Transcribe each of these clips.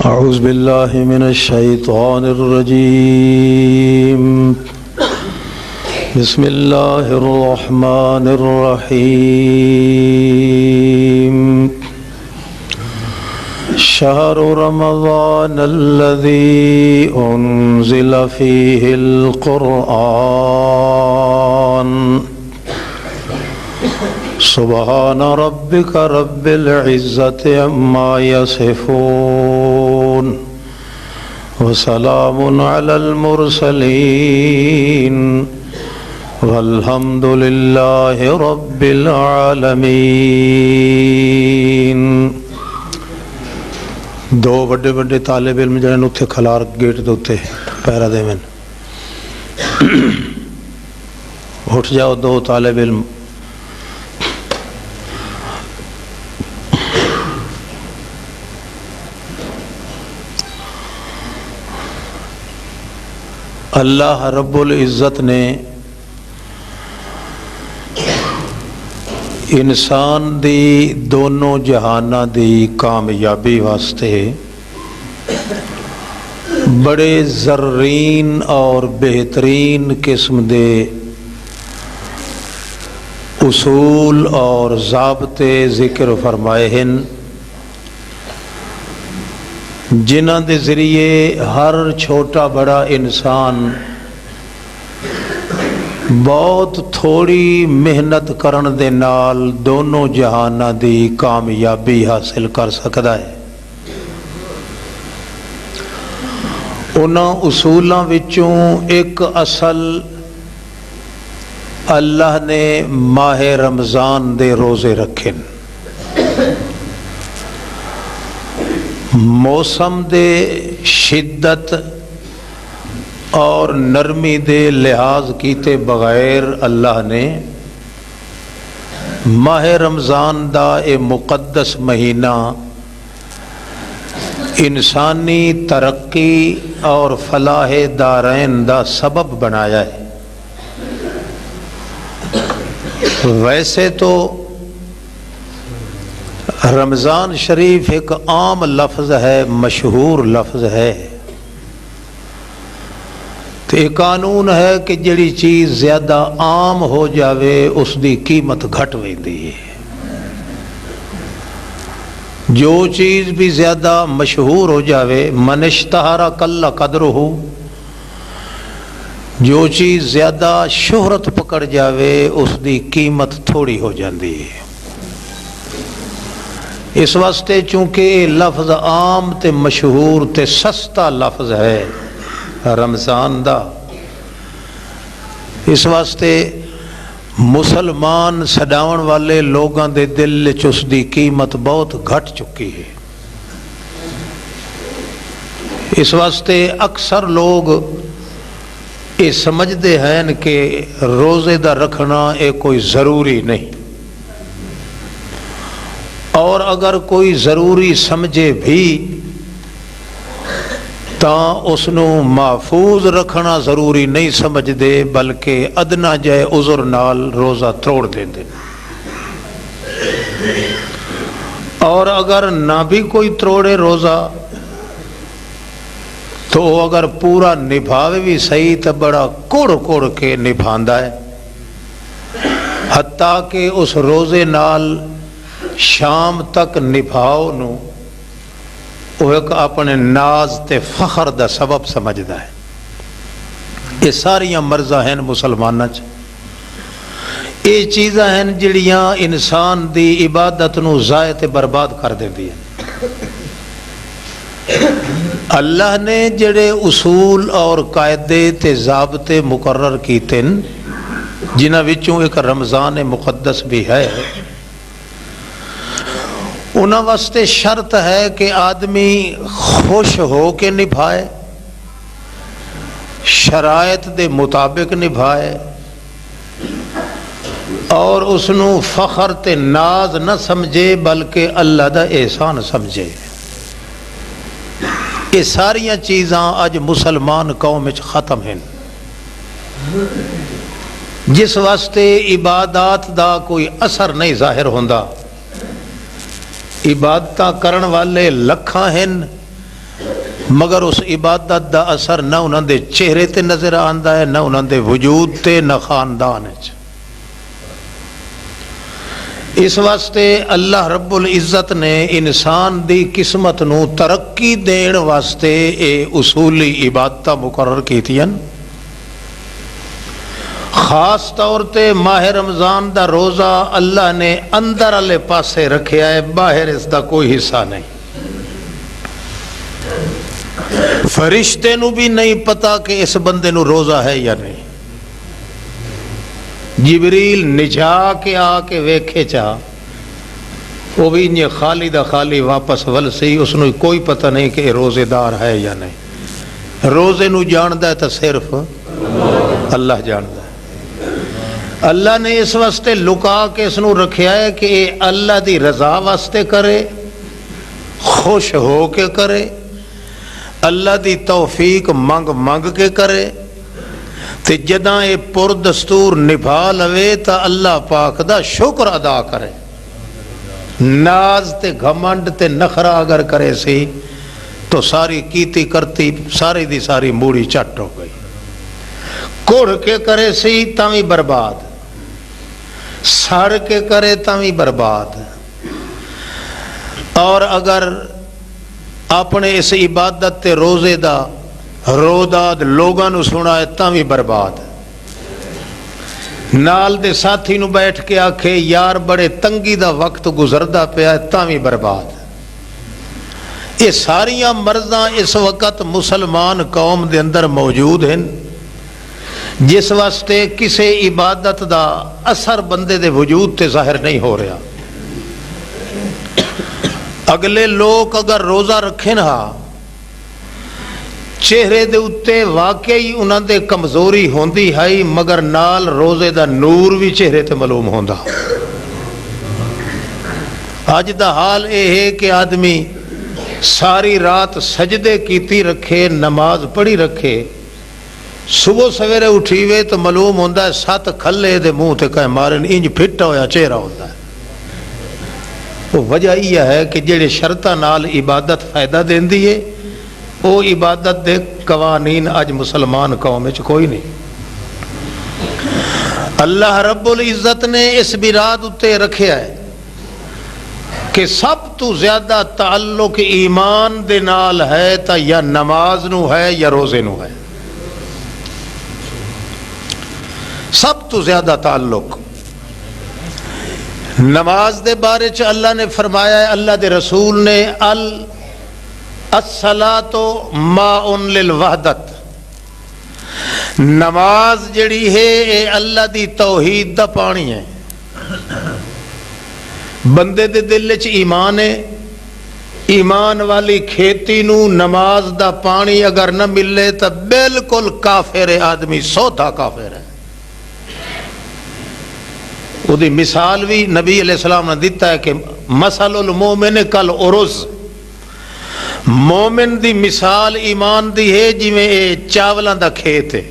أعوذ بالله من الشيطان الرجيم بسم الله الرحمن الرحيم شهر رمضان الذي أنزل فيه القرآن سبحان ربك رب العزة عما يصفون وسلام على المرسلين والحمد لله رب العالمين۔ دو بڑے بڑے طالب علم جڑے نے اتنے کھلار گیٹ دے اتنے پیرا دے میں اٹھ جاؤ دو طالب علم۔ اللہ رب العزت نے انسان دی دونوں جہاناں دی کامیابی واسطے بڑے زرین اور بہترین قسم دے اصول اور ضابطے ذکر فرمائے ہیں جنہاں دے ذریعے ہر چھوٹا بڑا انسان بہت تھوڑی محنت کرن دے نال دونوں جہاناں دی کامیابی حاصل کر سکتا ہے۔ انہاں اصولاں وچوں ایک اصل اللہ نے ماہ رمضان دے روزے رکھے، موسم دے شدت اور نرمی دے لحاظ کیتے بغیر اللہ نے ماہ رمضان دا اے مقدس مہینہ انسانی ترقی اور فلاح دارین دا سبب بنایا ہے۔ ویسے تو رمضان شریف ایک عام لفظ ہے، مشہور لفظ ہے، تو ایک قانون ہے کہ جڑی چیز زیادہ عام ہو جاوے اس دی قیمت گھٹ ویندی ہے۔ جو چیز بھی زیادہ مشہور ہو جاوے، من اشتہر قل قدرہ، جو چیز زیادہ شہرت پکڑ جاوے اس دی قیمت تھوڑی ہو جاندی ہے۔ اس واسطے چونکہ لفظ عام تے مشہور تے سستا لفظ ہے رمضان دا، اس واسطے مسلمان سڈاون والے لوگاں دے دل وچ اس دی قیمت بہت گھٹ چکی ہے۔ اس واسطے اکثر لوگ یہ سمجھتے ہیں کہ روزے دا رکھنا یہ کوئی ضروری نہیں، اور اگر کوئی ضروری سمجھے بھی تاں اس نو محفوظ رکھنا ضروری نہیں سمجھ دے، بلکہ ادنا جائے عذر نال روزہ توڑ دیں دے، اور اگر نہ بھی کوئی توڑے روزہ تو اگر پورا نبھاوے بھی صحیح تو بڑا کوڑ کوڑ کے نبھاندا ہے، حتیٰ کہ اس روزے نال شام تک نبھاؤ نو وہ ایک اپنے ناز تے فخر دا سبب سمجھدا ہے۔ یہ ساریاں مرضاں ہیں مسلماناں چ، یہ چیزاں ہیں جڑیاں انسان دی عبادت نو ضائع تے برباد کر دیندی ہیں۔ اللہ نے جڑے اصول اور قاعدے تے ضابطے مقرر کیتے جنہاں وچوں ایک رمضان مقدس بھی ہے، انہاں واسطے شرط ہے کہ آدمی خوش ہو کے نبھائے، شرائط دے مطابق نبھائے، اور اس نو فخر تے ناز نہ سمجھے بلکہ اللہ دا احسان سمجھے۔ یہ ساریاں چیزاں اج مسلمان قوم وچ ختم ہیں، جس واسطے عبادات دا کوئی اثر نہیں ظاہر ہوندا۔ عبادتاں کرن والے لکھاں ہیں مگر اس عبادت دا اثر نہ انہاں دے چہرے تے نظر آندا ہے، نہ انہاں دے وجود تے، نہ خاندان وچ۔ اس واسطے اللہ رب العزت نے انسان دی قسمت نو ترقی دین واسطے اے اصولی عبادت مقرر کیتیاں۔ خاص طور تے ماہ رمضان دا روزہ اللہ نے اندر والے پاسے رکھیا ہے، باہر اس دا کوئی حصہ نہیں۔ فرشتے نو بھی نہیں پتا کہ اس بندے نو روزہ ہے یا نہیں۔ جبریل نجا کے آ کے ویکھے چاہ، وہ بھی انجے خالی دا خالی واپس ول سی، اس نو کوئی پتہ نہیں کہ روزے دار ہے یا نہیں۔ روزے نو جاندہ ہے تو صرف اللہ جاندہ ہے۔ اللہ نے اس واسطے لکا کے اس نو رکھیا ہے کہ اللہ دی رضا واسطے کرے، خوش ہو کے کرے، اللہ دی توفیق منگ منگ کے کرے، تے جداں اے پر دستور نبھا لوے تا اللہ پاک دا شکر ادا کرے۔ ناز تے گھمنڈ تے نخرہ اگر کرے سی تو ساری کیتی کرتی ساری دی ساری موڑی چٹ ہو گئی۔ کڑھ کے کرے سی تاوی برباد، سڑ کے کرے تاوی برباد، اور اگر اپنے اس عبادت تے روزے دا روداد لوگاں نو سنائے تاوی برباد۔ نال دے ساتھی نو بیٹھ کے آکھے یار بڑے تنگی دا وقت گزردہ پیا ہے تاوی برباد۔ یہ ساریاں مرضاں اس وقت مسلمان قوم دے اندر موجود ہیں، جس واسطے کسے عبادت دا اثر بندے دے وجود تے ظاہر نہیں ہو رہا۔ اگلے لوگ اگر روزہ رکھیں نا، چہرے دے اتے واقعی انہاں دے کمزوری ہوندی ہے، مگر نال روزے دا نور بھی چہرے تے معلوم ہوندا۔ آج دا حال اے ہے کہ آدمی ساری رات سجدے کیتی رکھے، نماز پڑھی رکھے، صبح سویرے اٹھیوے تو معلوم ہوندا ہے 7 کھلے دے منہ تے کہیں مارن انج پھٹا ہویا چہرہ ہوندا ہے۔ وجہ یہ ہے کہ جڑے شرطہ نال عبادت فائدہ دیندی ہے، وہ عبادت دے قوانین اج مسلمان قوم وچ کوئی نہیں۔ اللہ رب العزت نے اس براد اتے رکھیا ہے کہ سب تو زیادہ تعلق ایمان دے نال ہے تا یا نماز نو ہے یا روزے نو ہے، سب تو زیادہ تعلق۔ نماز دے بارے چ اللہ نے فرمایا ہے، اللہ دے رسول نے الصلاۃ ماء للوحدت، نماز جڑی ہے اے اللہ دی توحید دا پانی ہے۔ بندے دے دل وچ ایمان ہے، ایمان والی کھیتی نو نماز دا پانی اگر نہ ملے تو بالکل کافر ہے آدمی، سودا کافر ہے۔ وہ دی مثال بھی نبی علیہ السلام نے دیتا ہے کہ مثل المومن کالعرض، مومن دی مثال ایمان دی ہے جی میں چاولاں دا کھیت ہے۔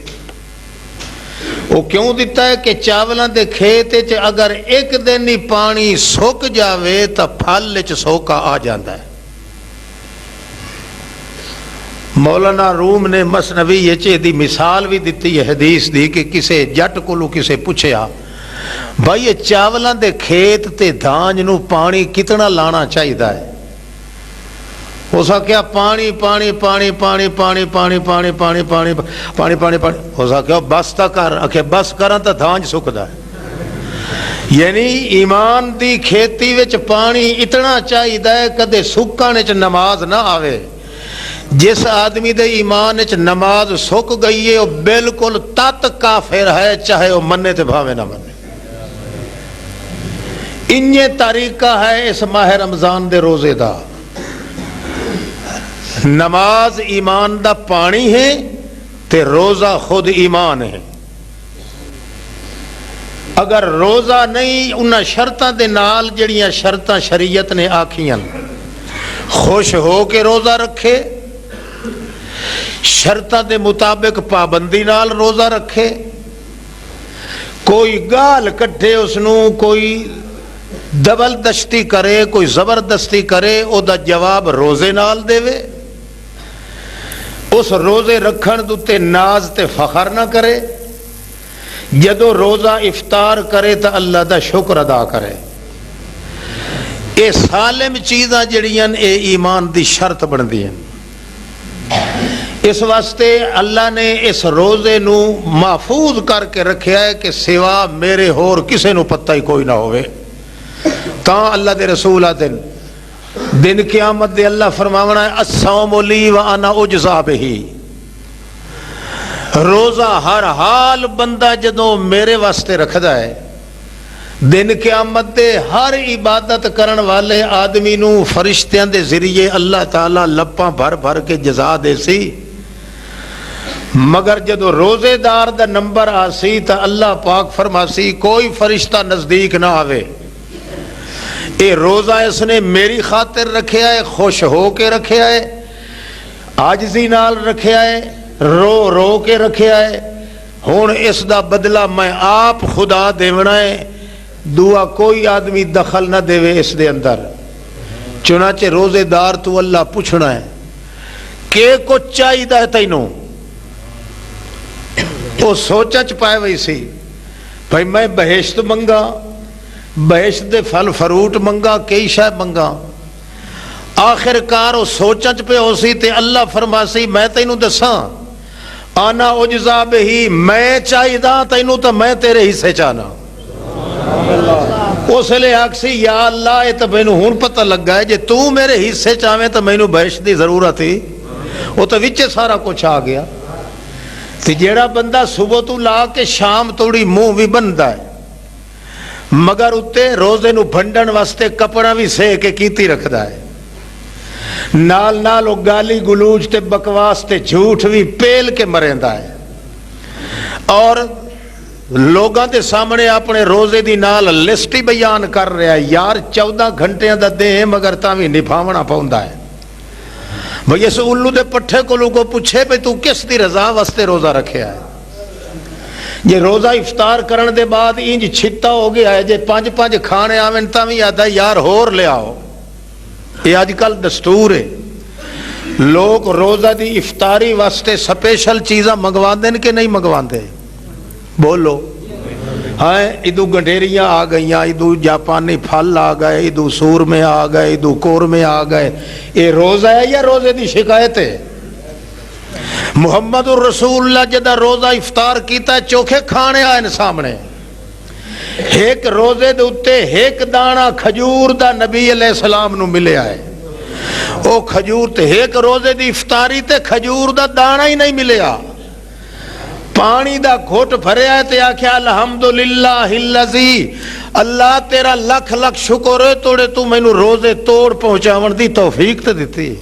وہ کیوں دیتا ہے کہ چاولاں دے کھیت ہے اگر ایک دن ہی پانی سوک جاوے تو پھل وچ سوکا آ جاندہ ہے۔ مولانا روم نے مثنوی دی مثال بھی دیتی ہے حدیث دی کہ کسے جٹ کولو کسے پوچھیا بھائی یہ چاولاں دے کھیت تے دھانج نو پانی کتنا لانا چاہیے ہے؟ ہو سکیا پانی پانی پانی پانی پانی پانی پانی پانی پانی پانی پانی پانی ہو سکیا بس تا کر آکھے بس کرن تا دھانج سکدا ہے۔ یعنی ایمان دی کھیتی وچ پانی اتنا چاہیے ہے کدے سکانے چ نماز نہ آوے۔ جس آدمی دے ایمان وچ نماز سک گئی ہے وہ بالکل تت کافر ہے، چاہے وہ منے تے بھاوے نہ منے۔ انیہ طریقہ ہے اس ماہ رمضان دے روزے دا۔ نماز ایمان دا پانی ہے تے روزہ خود ایمان ہے۔ اگر روزہ نہیں انہاں شرطاں دے نال جڑیاں شرطاں شریعت نے آکھیاں، خوش ہو کے روزہ رکھے، شرطاں دے مطابق پابندی نال روزہ رکھے، کوئی گال کٹھے اس نو کوئی دبل دستی کرے، کوئی زبردستی کرے، او دا جواب روزے نال دے وے۔ اس روزے رکھن دے ناز تے فخر نہ کرے، جدو روزہ افطار کرے تو اللہ دا شکر ادا کرے۔ اے سالم چیزاں جڑیاں اے ایمان دی شرط بندی ہیں۔ اس واسطے اللہ نے اس روزے نو محفوظ کر کے رکھیا ہے کہ سوا میرے ہور کسے نو پتہ ہی کوئی نہ ہوئے۔ تا اللہ دے رسول آدن دن قیامت دے اللہ فرماونا ہے الصوم لی وانا اجزا بہی، روزہ ہر حال بندہ جدوں میرے واسطے رکھدا ہے، دن قیامت دے ہر عبادت کرن والے آدمی نو فرشتیاں دے ذریعے اللہ تعالیٰ لپاں بھر بھر کے جزا دے سی، مگر جدو روزے دار دا نمبر آسی تا اللہ پاک فرماسی کوئی فرشتہ نزدیک نہ آوے، اے روزہ اس نے میری خاطر رکھیا ہے، خوش ہو کے رکھیا ہے، عاجزی نال رکھیا ہے، رو رو کے رکھیا ہے، ہون اس دا بدلہ میں آپ خدا دیونا ہے، دعا کوئی آدمی دخل نہ دے اس دے اندر۔ چنانچہ روزے دار تو اللہ پوچھنا ہے کہ کو چاہی دا ہے تینوں، وہ سوچا چپائے وہی سی بھائی میں بہشت منگا، بہشت دے پھل فروٹ منگا، کئی شاہ منگا، آخر کار وہ سوچا چپے ہو سی تے اللہ فرماسی میں تینوں دساں آنا اجزا بہی، میں چاہی دا تینوں تو میں تیرے حصے چاہنا۔ اس لئے آکسی یا اللہ اے تو میں نو ہون پتہ لگ گا ہے جے تو میرے حصے چاہویں تو میں نو بہشت دی ضرورت تھی، وہ تو وچے سارا کچھ آ گیا۔ تی جیڑا بندہ صبح تو لا کے شام توڑی منہ بھی بندہ ہے، مگر اتے روزے نو بھنڈن واسطے کپڑا بھی سے کے کیتی رکھدا ہے، نال نال وہ گالی گلوج تے بکواس تے جھوٹ بھی پیل کے مریندا ہے، اور لوگاں دے سامنے اپنے روزے دی نال لسٹ ہی بیان کر رہا ہے، یار 14 گھنٹے دا دے ہیں مگر تاں بھی نبھاونا پاوندا ہے۔ بھئی اس الو دے پٹھے کو لوگوں پوچھے پہ تو کس دی رضا واسطے روزہ رکھے ہے؟ یہ روزہ افطار کرن دے بعد انج چھتا ہو گیا ہے، جے 5 کھانے آویں تاں بھی یاد ہے یار ہور لے آؤ۔ یہ آج کل دستور ہے، لوگ روزہ دی افطاری واسطے سپیشل چیزاں منگوا دیں کہ نہیں منگوا دیں؟ بولو ہاں، ادو گنڈیریاں آ گئیاں، ادو جاپانی پھل آ گئے، ادو سور میں آ گئے، ادو کور میں آ گئے، یہ روزہ ہے یا روزے دی شکایت ہے؟ محمد الرسول اللہ جدہ روزہ افطار کیتا ہے چوکھے کھانے آئے سامنے، ایک روزے دے اتے ایک دانا کھجور دا نبی علیہ السلام نو ملے آئے، او کھجور تے ایک روزے دی افطاری تے کھجور دا دانا ہی نہیں ملے آ، پانی دا گھوٹ بھرے آئے تے آکھیا الحمدللہ اللذی، اللہ تیرا لکھ لکھ شکر ہے توڑے تو میں نو روزے توڑ پہنچاون دی توفیق تے دیتی۔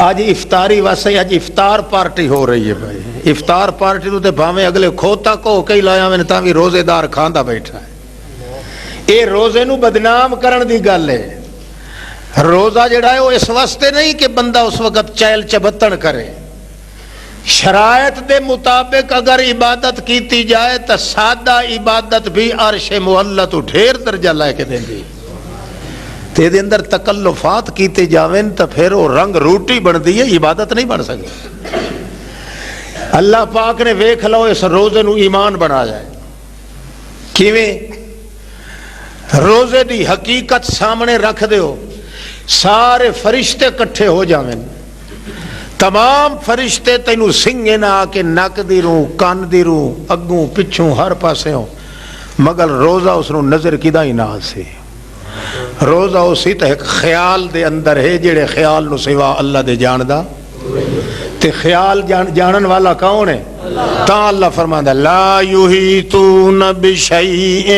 آج افطاری واسے آج افطار پارٹی ہو رہی ہے بھائی، افطار پارٹی تو تے بھاویں اگلے کھوتا کو کئی لایا میں تاں بھی روزے دار کھاندا بیٹھا ہے۔ اے روزے نو بدنام کرن دی گل ہے، روزہ جڑا ہے وہ اس واسطے نہیں کہ بندہ اس وقت چہل چبتن کرے، شرائط دے مطابق اگر عبادت کیتی جائے تو سادہ عبادت بھی عرش معلی تو ڈھیر درجہ لائے کے دیں گی، تے دے اندر تکلفات کیتے جاویں تو پھر وہ رنگ روٹی بن دی ہے، عبادت نہیں بن سکتی۔ اللہ پاک نے ویکھ لو اس روزے نو ایمان بنا جائے، کیویں روزے دی حقیقت سامنے رکھ دیو، سارے فرشتے کٹھے ہو جاویں، تمام فرشتے تینوں سنگے نہ آ کے نک دی روح، کان دی روح، اگوں پچھوں ہر پاسے ہوں، مگر روزہ اس نو نظر کیدا ہی نہ سی، روزہ اسی تے ایک خیال دے اندر ہے، جڑے خیال نو سوا اللہ دے جاندا، تے خیال جانن والا کون ہے؟ تا اللہ فرماندا لا یحیطون بشیء،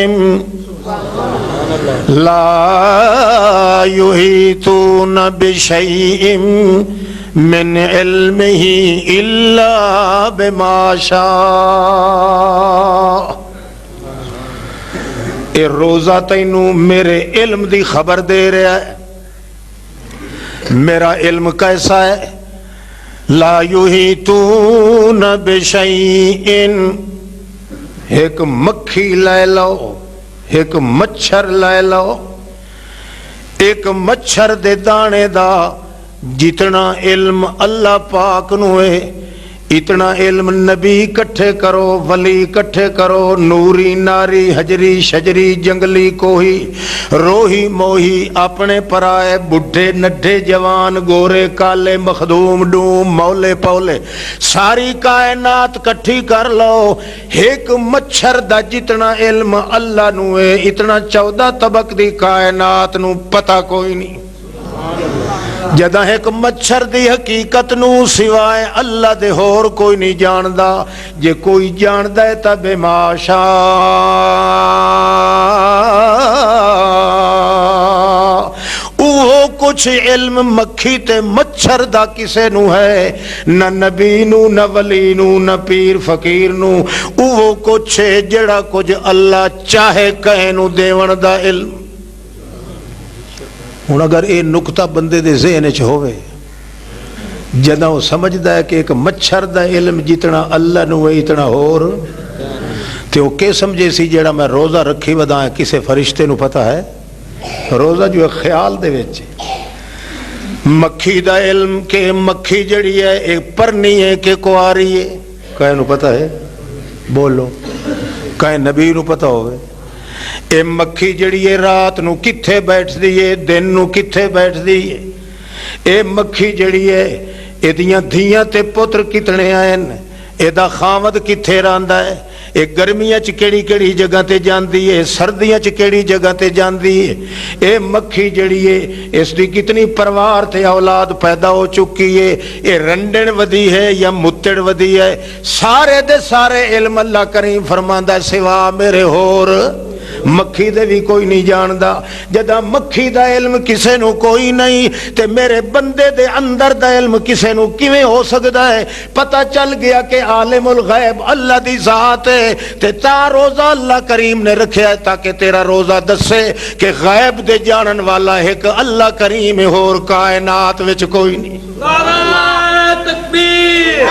لا یحیطون بشیء من علمہ الا بما شاء۔ اے روزہ تینوں میرے علم دی خبر دے رہا ہے، میرا علم کیسا ہے؟ لا یحیطون بشیء، ایک مکھی لے لو، ایک مچھر لے لو، ایک مچھر دے دانے دا جتنا علم اللہ پاک نو ہے اتنا علم نبی کٹھے کرو، ولی کٹھے کرو، نوری ناری حجری شجری جنگلی کوہی روہی موہی اپنے پرائے بڈھے نڈھے جوان گورے کالے مخدوم ڈوم مولے پولے ساری کائنات کٹھی کر لو، ایک مچھر دا جتنا علم اللہ نو ہے اتنا 14 طبق دی کائنات نو پتہ کوئی نہیں۔ جدہ ایک مچھر دی حقیقت نو سوائے اللہ دے ہور کوئی نہیں جاندا، جے کوئی جاندا ہے تا بے ماشا اوہ کچھ علم مکھی تے مچھر دا کسے نو ہے، نہ نبی نو نہ ولی نو نہ پیر فقیر نو، اوہ کچھ ہے جڑا کچھ اللہ چاہے کہے نو دیون دا علم۔ ہوں اگر یہ نقطہ بندے دے ذہن چ ہوئے جدہ وہ سمجھدا ہے کہ ایک مچھر دا علم جتنا اللہ نو ہے اتنا ہور تے وہ کہ سمجھے سی جڑا میں روزہ رکھی ودا ہے کسے فرشتے نو پتہ ہے؟ روزہ جو ہے خیال دے وچ مکھی دا علم کہ مکھی جڑی ہے ایک پرنی ہے کہ کواری ہے کہیں نو پتہ ہے؟ بولو کہیں نبی نو پتہ ہوئے؟ اے مکھی جڑی ہے رات نو کتھے بیٹھ دیئے دن نو کتھے بیٹھ دیئے، اے مکھی جڑی ہے اے دیاں دھیاں تے پتر کتنے آئین، اے دا خامد کتھے راندا ہے، اے گرمیاں چ کیڑی کیڑی جگہ تے جاندی ہے، سردیاں چ کیڑی جگہ تے جاندی ہے، اے مکھی جڑی ہے اس دی کتنی پروار تے اولاد پیدا ہو چکی ہے، اے رنڈن ودی ہے یا متڑ ودی ہے، سارے دے سارے علم اللہ کریم فرماندا ہے سوا میرے ہور مکھی دے بھی کوئی نہیں جاندا۔ جدہ مکھی دا علم کسے نو کوئی نہیں تے میرے بندے دے اندر دا علم کسے نو کیویں ہو سکدا ہے؟ پتہ چل گیا کہ عالم الغیب اللہ دی ذات ہے تے تا روزہ اللہ کریم نے رکھیا ہے تاکہ تیرا روزہ دسے کہ غیب دے جانن والا ایک اللہ کریم ہے اور کائنات وچ کوئی نہیں۔ نعرہ تکبیر!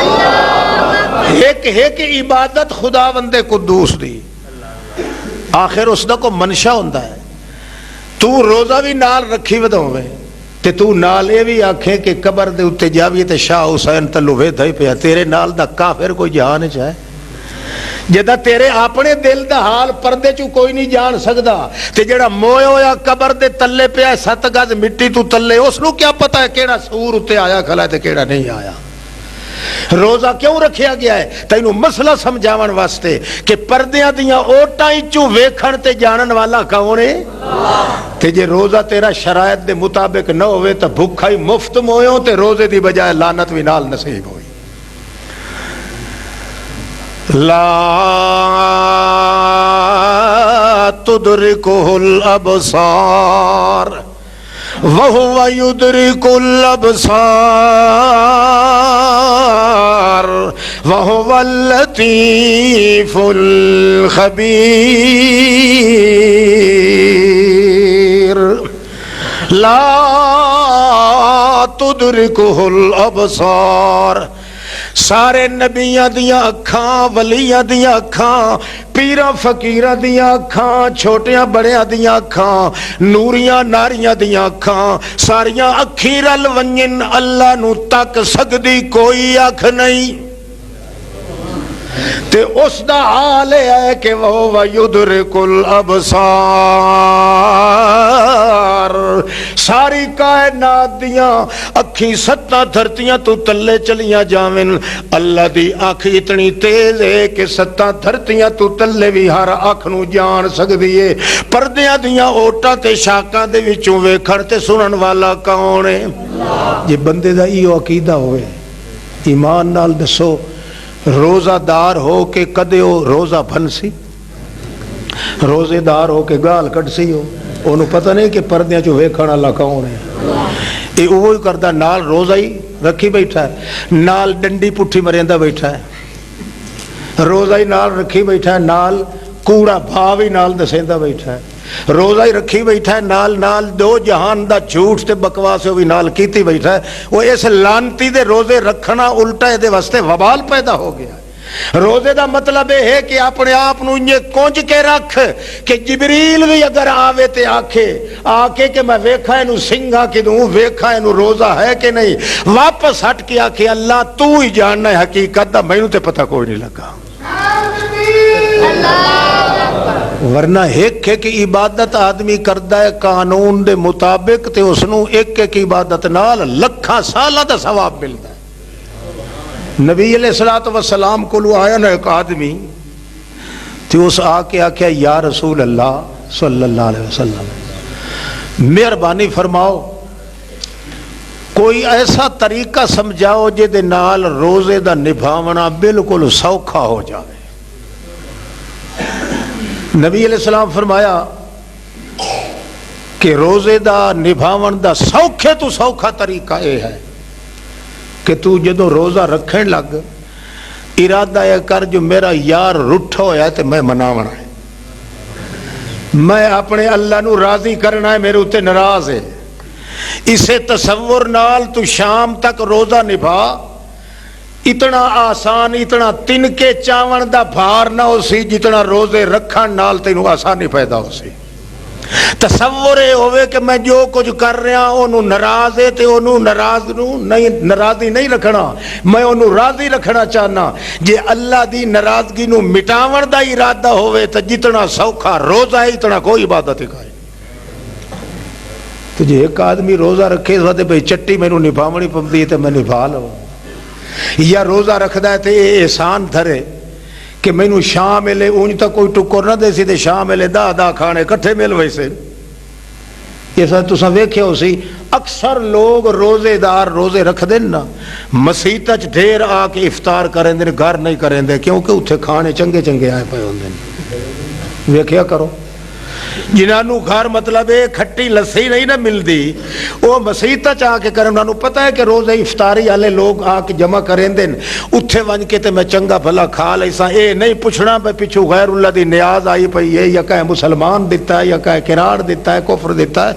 ایک عبادت خداوند قدوس دی آخر اس دا کو منشا ہوندہ ہے، تو روزہ بھی نال رکھی وداؤں تے تو نال اے بھی آکھیں کہ قبر دے اتے جاویے تے شاہ حسین تلو وے دھائی پیا تیرے نال دا کافر کوئی جہان چاہے جدہ تیرے اپنے دل دا حال پردے چو کوئی نہیں جان سکدا تے جڑا موئے ہویا قبر دے تلے پیا 7 گز مٹی تو تلے اس نو کیا پتا ہے کیڑا سور اتے آیا کھلا تے کیڑا نہیں آیا۔ روزہ کیوں رکھیا گیا ہے؟ تینوں مسئلہ سمجھاون واسطے کہ پردیاں دیاں اوٹائیں چو ویکھن تے جانن والا کون ہے؟ تے جے روزہ تیرا شرائط دے مطابق نہ ہوئے تو بھوکھا ہی مفت مویوں تے روزے دی بجائے لعنت بھی نال نصیب ہوئی۔ لا تدرکہ الابصار وَهُوَ يُدْرِكُ الْأَبْصَارَ وَهُوَ اللَّطِيفُ الْخَبِيرُ لا تُدْرِكُهُ الْأَبْصَارُ سارے نبیاں دیاں اکھاں ولیاں دیاں اکھاں پیراں فقیراں دیاں اکھاں چھوٹیاں بڑیاں دیاں اکھاں نوریاں ناریاں دیاں اکھاں ساریاں اکھی رل ونجن اللہ نو تک سکدی کوئی اکھ نہیں تے اس دا حال ہے کہ وہ یدرک الابصار ساری کائنات دیاں اکھی 7 دھرتیاں تو تلے چلیاں جاویں اللہ دی آنکھ اتنی تیز ہے کہ 7 دھرتیاں تو تلے بھی ہر آنکھ نو جان سکدی ہے پردیاں دیاں اوٹاں تے شاکاں دے وچوں ویکھن تے سنن والا کون ہے؟ جے بندے دا ایو عقیدہ ہوئے ایمان نال دسو روزہ دار ہو کے کدے ہو روزہ بھن سی روزے دار ہو کے گال کٹ سی ہو انہوں پتہ نہیں کہ پردیاں چو ویکھن اللہ کون ہے یہ وہی کردہ نال روزہ ہی رکھی بیٹھا ہے نال ڈنڈی پٹھی مریندہ بیٹھا ہے روزہ ہی نال رکھی بیٹھا ہے نال کوڑا بھاو ہی نال دسیندہ بیٹھا ہے روزہ ہی رکھی بیٹھا ہے نال نال 2 جہان دا جھوٹ تے بکواس بھی نال کیتی بیٹھا ہے وہ اس لانتی دے روزے رکھنا الٹا دے واسطے وبال پیدا ہو گیا روزے دا مطلب ہے کہ اپنے آپ نو انجے کونج کے رکھ کہ جبریل بھی اگر آوے تے آکے کہ میں ویکھا اینو سنگھا کہ دوں ویکھا اینو روزہ ہے کہ نہیں، واپس ہٹ کے آکے اللہ تو ہی جاننا ہے حقیقت دا، میں نو تے پتہ کوئی نہیں لگا۔ ورنہ ایک ایک عبادت آدمی کردہ ہے قانون دے مطابق تے اس نو ایک ایک عبادت نال لکھا سالہ دا ثواب ملتا ہے۔ نبی علیہ السلام کو لو آیا نا ایک آدمی تو اس آکے آکے یا رسول اللہ صلی اللہ علیہ وسلم مہربانی فرماؤ کوئی ایسا طریقہ سمجھاؤ جے دے نال روزے دا نبھاونا بالکل سوکھا ہو جائے۔ نبی علیہ السلام فرمایا کہ روزے دا نبھاون دا سوکھے تو سوکھا طریقہ اے ہے کہ تو جدو روزہ رکھن لگ ارادہ ہے کر جو میرا یار رٹھا ہویا ہے تو میں مناونا ہے، میں اپنے اللہ نو راضی کرنا ہے، میرے اتے ناراض ہے۔ اسے تصور نال تو شام تک روزہ نبھا، اتنا آسان اتنا تن کے چاون دا بھار نہ ہو سی جتنا روزے رکھن نال تینوں آسانی پیدا ہو سی۔ تصور ہوئے کہ میں جو کچھ کر رہا انہوں ناراض ہے تے انہوں ناراضی نہیں رکھنا، میں انہوں راضی رکھنا چاہنا۔ جے اللہ دی ناراضگی نو مٹاون دا ارادہ ہوئے تو جتنا سوکھا روزہ ہے اتنا کوئی عبادت ہے۔ تو جے ایک آدمی روزہ رکھے تو بھئی چٹی میں نو نبھاونی پمدی ہے تو میں نبھا لوں، یا روزہ رکھدا ہے تو یہ احسان دھرے کہ میں نو شام ملے اونج تک کوئی ٹکر نہ دے سی تے شام ملے دا کھانے کٹھے مل ویسے۔ یہ ساتھ تو سویکھے ہو سی اکثر لوگ روزے دار روزے رکھ دیں نا مسیحت ڈھیر آ کے افطار کریں دیں، گھر نہیں کریں دیں کیونکہ اتھے کھانے چنگے چنگے آئے پائے ہوں دیں۔ ویکھیا کرو جنہوں گھر مطلب ہے کھٹی لسی نہیں نہ مل دی وہ مسیحت چاہ کے کریں، انہوں پتہ ہے کہ روزہ افطاری والے لوگ آ کے جمع کریں دیں اتھے ون کے تے میں چنگا بھلا کھا لیسا، اے نہیں پوچھنا پہ پچھو غیر اللہ دی نیاز آئی پئی ہے یا کہیں مسلمان دیتا ہے یا کہیں قرار دیتا ہے کفر دیتا ہے۔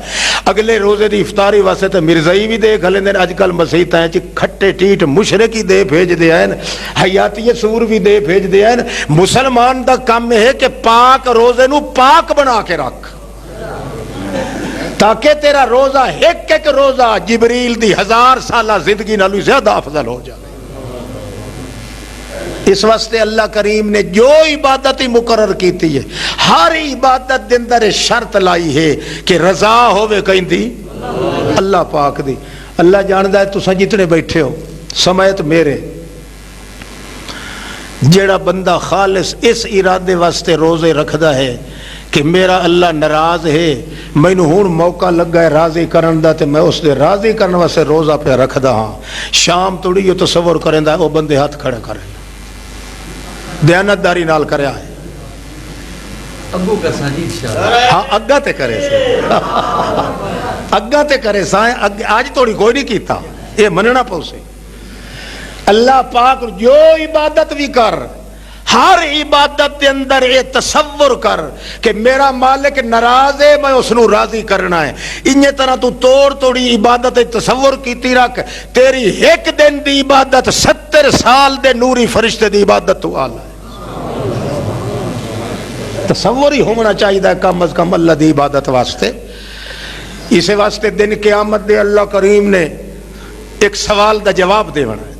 اگلے روزے دی افطاری واسطے تے مرزائی بھی دے کھلیں دیں، آج کل مسیحت ہیں چی کھٹے ٹیٹ مشرکی دے بھیج دے ہیں، حیاتی سور بھی دے بھیج دے ہیں۔ مسلمان دا کام ہے کہ پاک روزے نو پاک بنا کے رکھ تاکہ تیرا روزہ ایک ایک روزہ جبریل دی 1000 سالہ زندگی نالو زیادہ افضل ہو جائے۔ اس واسطے اللہ کریم نے جو عبادت مقرر کیتی ہے ہر عبادت دن در شرط لائی ہے کہ رضا ہوئے کہیں دی اللہ پاک دی۔ اللہ جاندہ ہے تساں جتنے بیٹھے ہو سمیت میرے، جیڑا بندہ خالص اس ارادے واسطے روزے رکھدا ہے کہ میرا اللہ ناراض ہے، میں نے ہون موقع لگا ہے راضی کرن دا تے میں اس دے راضی کرن واسطے روزہ پہ رکھدا ہاں، شام توڑی یہ تصور کریں دا وہ بندے ہاتھ کھڑے کریں دیانت داری نال کریا ہے اگو کا ساجید شاہ ہاں اگا تے کرے سے اگا تے کرے سائیں آج توڑی کوئی نہیں کیتا یہ مننا پوسے۔ اللہ پاک جو عبادت بھی کر ہر عبادت کے اندر یہ تصور کر کہ میرا مالک ناراض ہے میں اس نو راضی کرنا ہے۔ انہی طرح تو توڑ توڑی عبادت تصور کیتی رکھ تیری ایک دن دی عبادت 70 سال دے نوری فرشتے دی عبادت تو آلہ ہے۔ تصور ہی ہونا چاہیے کم از کم اللہ دی عبادت واسطے۔ اسے واسطے دن قیامت دے اللہ کریم نے ایک سوال دا جواب دے بنا ہے۔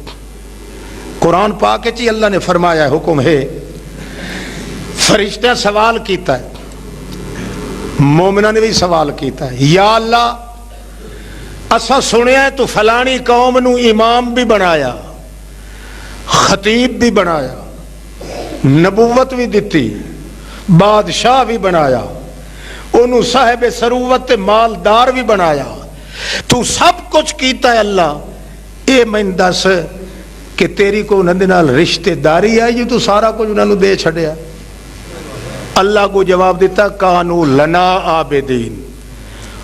قرآن پاک چی اللہ نے فرمایا ہے حکم ہے فرشتہ سوال کیتا ہے، مومنہ نے بھی سوال کیتا ہے، یا اللہ اسا سنیا ہے تو فلانی قوم نو امام بھی بنایا، خطیب بھی بنایا، نبوت بھی دیتی، بادشاہ بھی بنایا، انہوں صاحب ثروت مالدار بھی بنایا، تو سب کچھ کیتا ہے اللہ، اے میں دس کہ تیری کو انہوں نال رشتہ داری ہے یہ تو سارا کچھ انہوں دے چھڑیا۔ اللہ کو جواب دیتا کانو لنا عابدین،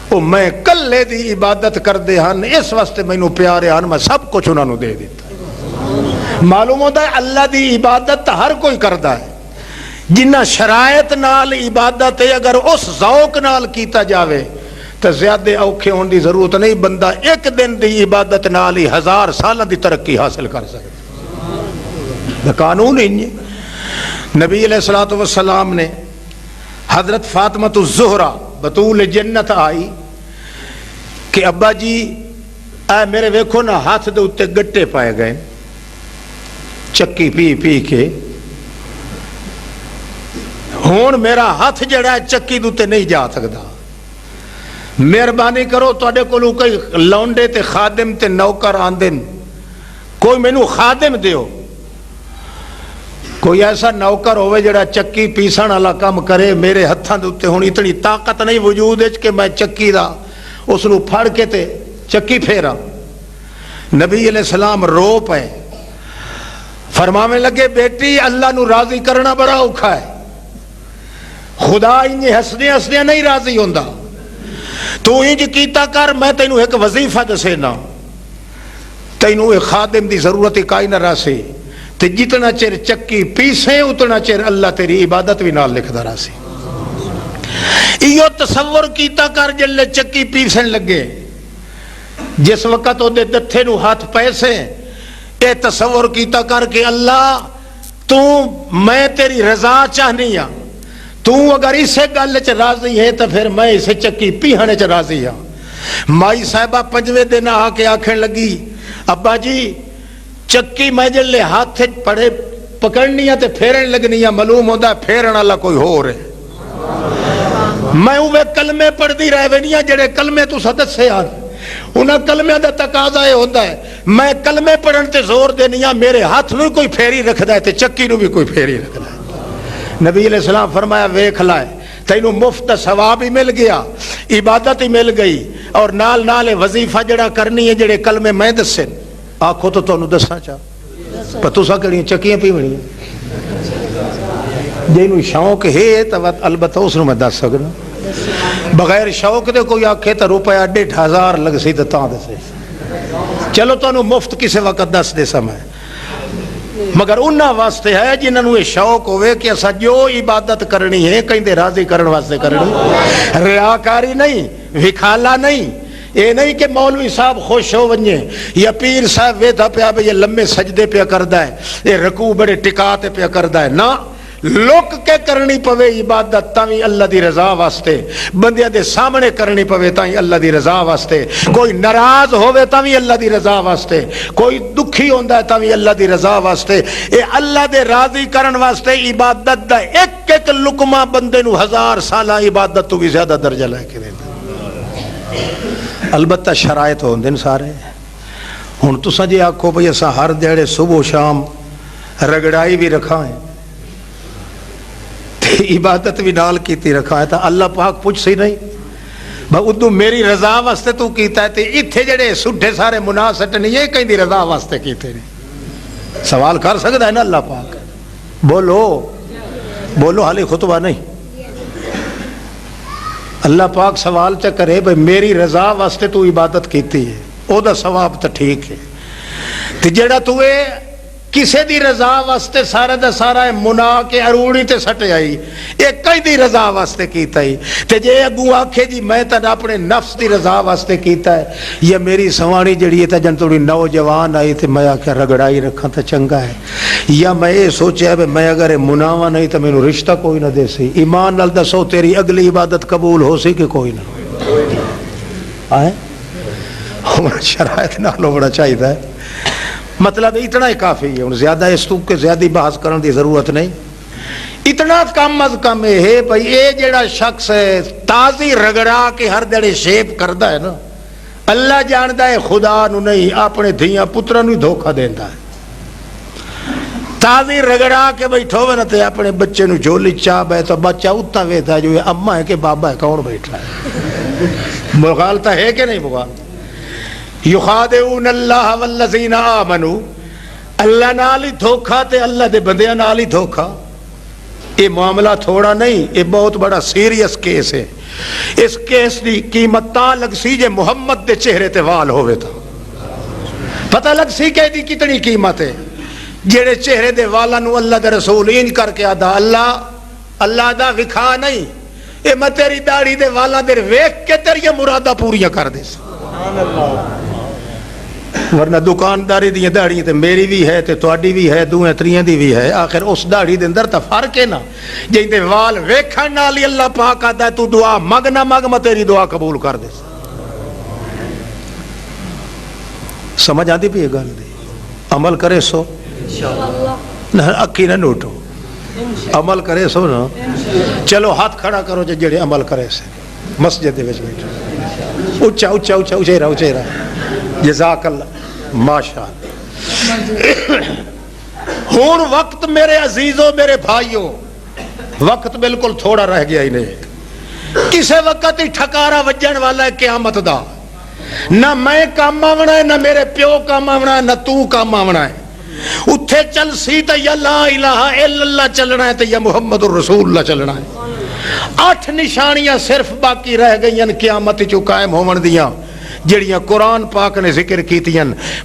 او میں کلے دی عبادت کر دے ہن اس واسطے میں نو پیارے ہن میں سب کچھ انہوں دے دیتا۔ معلوم ہوتا ہے اللہ دی عبادت ہر کوئی کردہ ہے، جنہ شرائط نال عبادت ہے اگر اس ذوق نال کیتا جاوے تو زیادہ اوکھے ہون دی ضرورت نہیں، بندہ ایک دن دی عبادت نال ہی 1000 سالہ دی ترقی حاصل کر سکتا۔ قانون ہی نہیں۔ نبی علیہ الصلوۃ والسلام نے حضرت فاطمہ الزہرا بطول جنت آئی کہ ابا جی اے میرے ویکھو نا ہاتھ دے اتے گٹے پائے گئے چکی پی پی کے، ہون میرا ہاتھ جڑا ہے چکی دے اتے نہیں جا سکتا، مہربانی کرو تواڈے کولوں کوئی لونڈے تے خادم تے نوکر آندن، کوئی مینوں خادم دیو، کوئی ایسا نوکر ہوئے جڑا چکی پیسن والا کام کرے میرے ہتھاں دے اتے۔ ہن اتنی طاقت نہیں وجود ہے کہ میں چکی دا اس نو پھڑ کے تے چکی پھیرا۔ نبی علیہ السلام رو پے، فرمانے لگے بیٹی اللہ نو راضی کرنا بڑا اوکھا ہے، خدا انج ہسدے ہسدے نہیں راضی ہوندا، تو انج کیتا کر میں تینوں ایک وظیفہ دسے نا، تینوں ایک خادم دی ضرورت کائی نہ راسی، تے جتنا چیر چکی پیسے اتنا چیر اللہ تیری عبادت بھی نال لکھدا راسی۔ ایو تصور کیتا کر جلے چکی پیسن لگے، جس وقت او دے دتھے نو ہاتھ پیسے، اے تصور کیتا کر کے اللہ تو میں تیری رضا چاہنی ہاں، تو اگر اسے گل چ راضی ہے تو پھر میں اسے چکی پیہنے چ راضی ہاں۔ مائی صاحبہ پنجویں دن آ کے آکھن لگی ابا جی چکی میں جلے ہاتھ پڑے پکڑنی ہے تے پھیرن لگنی ہے، معلوم ہوتا ہے پھیرن والا کوئی ہو رہے، میں اوے کلمے پڑھ دی رہے ونیا جڑے کلمے تو دسے آن، انہاں کلمے دا تقاضا یہ ہوتا ہے میں کلمے پڑھن تے زور دینیا، میرے ہاتھ نو کوئی پھیری رکھدا ہے تے چکی نو بھی کوئی پھیری رکھدا ہے۔ نبی علیہ السلام فرمایا ویکھ لائے تینوں مفت ثواب ہی مل گیا، عبادت ہی مل گئی، اور نال نال وظیفہ جڑا کرنی ہے جڑے کلمے میں دسے آکھو تو تانوں دسنا چاہ پر تساں کہڑیاں چکیاں پیونیاں، جنوں شوق ہے تو البتہ اس نو میں دس سکنا، بغیر شوق دے کوئی آکھے تو روپیہ 1500 لگ سی تو تاں دسے، چلو تانوں مفت کسے وقت دس دے سمے، مگر انہاں واسطے ہے جنہوں یہ شوق ہوئے کہ اسا جو عبادت کرنی ہے کہیں دے راضی کرن واسطے کرنی، ریاکاری نہیں، وکھالا نہیں، یہ نہیں کہ مولوی صاحب خوش ہو ونجے یا پیر صاحب ویدھا پیا بے یہ لمبے سجدے پیا کردا ہے، یہ رکوع بڑے ٹکاتے پیا کردا ہے، نہ لوک کے کرنی پوے عبادت تاوی اللہ دی رضا واسطے، بندیاں دے سامنے کرنی پوے تاوی اللہ دی رضا واسطے، کوئی ناراض ہوئے تاوی اللہ دی رضا واسطے، کوئی دکھی ہوندا ہے تاوی اللہ دی رضا واسطے، اے اللہ دے راضی کرن واسطے عبادت دا ایک ایک لقمہ بندے نو 1000 سالہ عبادت تو بھی زیادہ درجہ لے کے دیندا۔ البتہ شرائط ہوندے سارے، ہن تساں جی آکھو بھئی اساں ہر دیہڑے صبح و شام رگڑائی بھی رکھا ہے عبادت بھی نال کیتی رکھا ہے، تو اللہ پاک پوچھ سی نہیں بھائی ادو میری رضا واسطے تو کیتا ہے، تے ایتھے جڑے سٹھے سارے مناسٹ نہیں ہے کہیں دی رضا واسطے کیتے نہیں، سوال کر سکتا ہے نا اللہ پاک، بولو بولو حالی خطبہ نہیں، اللہ پاک سوال چا کرے بھائی میری رضا واسطے تو عبادت کیتی ہے، او دا ثواب تو ٹھیک ہے، تے جڑا تو کسے دی رضا واسطے سارا دا سارا منا کے اروڑی تے سٹ آئی، ایک کئی دی رضا واسطے کیتا ہی، تے جے اگوں آکھے جی میں تا اپنے نفس دی رضا واسطے کیتا ہے، یا میری سوانی جڑی ہے تا جن توڑی نوجوان آئی تے میں آکھے رگڑائی رکھاں تا چنگا ہے، یا میں یہ سوچے ہے میں اگر مناوا نہیں تو مینوں رشتہ کوئی نہ دے سی، ایمان نال دسو تیری اگلی عبادت قبول ہو سی کہ کوئی نہ آئے، ہمارا شرائط نال ہونا چاہیے ہے، مطلب اتنا ہی کافی ہے، زیادہ اس تو کہ زیادہ بحث کرنے دی ضرورت نہیں، اتنا کم از کم ہے بھئی اے جڑا شخص ہے تازی رگڑا کے ہر دڑے شیپ کردا ہے نا، اللہ جاندا ہے خدا نو نہیں اپنے دھیاں پتراں نو دھوکا دیندا ہے، تازی رگڑا کے بیٹھو نا تے اپنے بچے نو جھولی چا بے تو بچہ اتنا ویتا جو اماں ہے کہ بابا ہے کون بیٹھا ہے، مغالطہ ہے کہ نہیں مغالطہ، یخادعون اللہ والذین آمنوا، اللہ نال ہی دھوکا تے اللہ دے بندیاں نال ہی دھوکا، یہ معاملہ تھوڑا نہیں، یہ بہت بڑا سیریس کیس ہے، اس کیس دی قیمت تا لگ سی جے محمد دے چہرے تے وال ہوئے تھا، پتہ لگ سی کہ دی کتنی قیمت ہے، جیڑے چہرے دے والا نو اللہ دے رسول ان کر کے آدھا اللہ دا وکھا نہیں، اے میں تیری داڑھی دے والا دے ویک کے تیری مرادہ پوریاں کر دے سا، ورنہ دکانداری دی دہڑی تے میری بھی ہے تے تواڈی بھی ہے دوئیں تریاں دی بھی ہے آخر اس دہڑی دے اندر تا فرق ہے نا جیں دے وال ویکھن نال ہی اللہ پاک آتا ہے تو دعا مگ نہ مگ میں تیری دعا قبول کر دے سمجھ آتی بھی یہ گل دی عمل کرے سو نہ اکھی نہ نوٹو عمل کرے سو نا چلو ہاتھ کھڑا کرو جڑے عمل کرے سے مسجد دے وچ بیٹھو اچھا اچھا اچھا اچھا اچھا جزاک اللہ ماشاء اللہ ہون وقت میرے عزیزوں میرے بھائیوں وقت بالکل تھوڑا رہ گیا ہی نہیں کسے وقت ہی ٹھکارا وجن والا ہے قیامت دا نہ میں کام آونا ہے نہ میرے پیو کام آونا ہے نہ تو کام آونا ہے اتھے چل سی تا یا لا الہ الا اللہ چلنا ہے تا یا محمد الرسول اللہ چلنا ہے 8 نشانیاں صرف باقی رہ گئیں قیامت چو قائم ہون دیاں جڑیاں قرآن پاک نے ذکر کیتیاں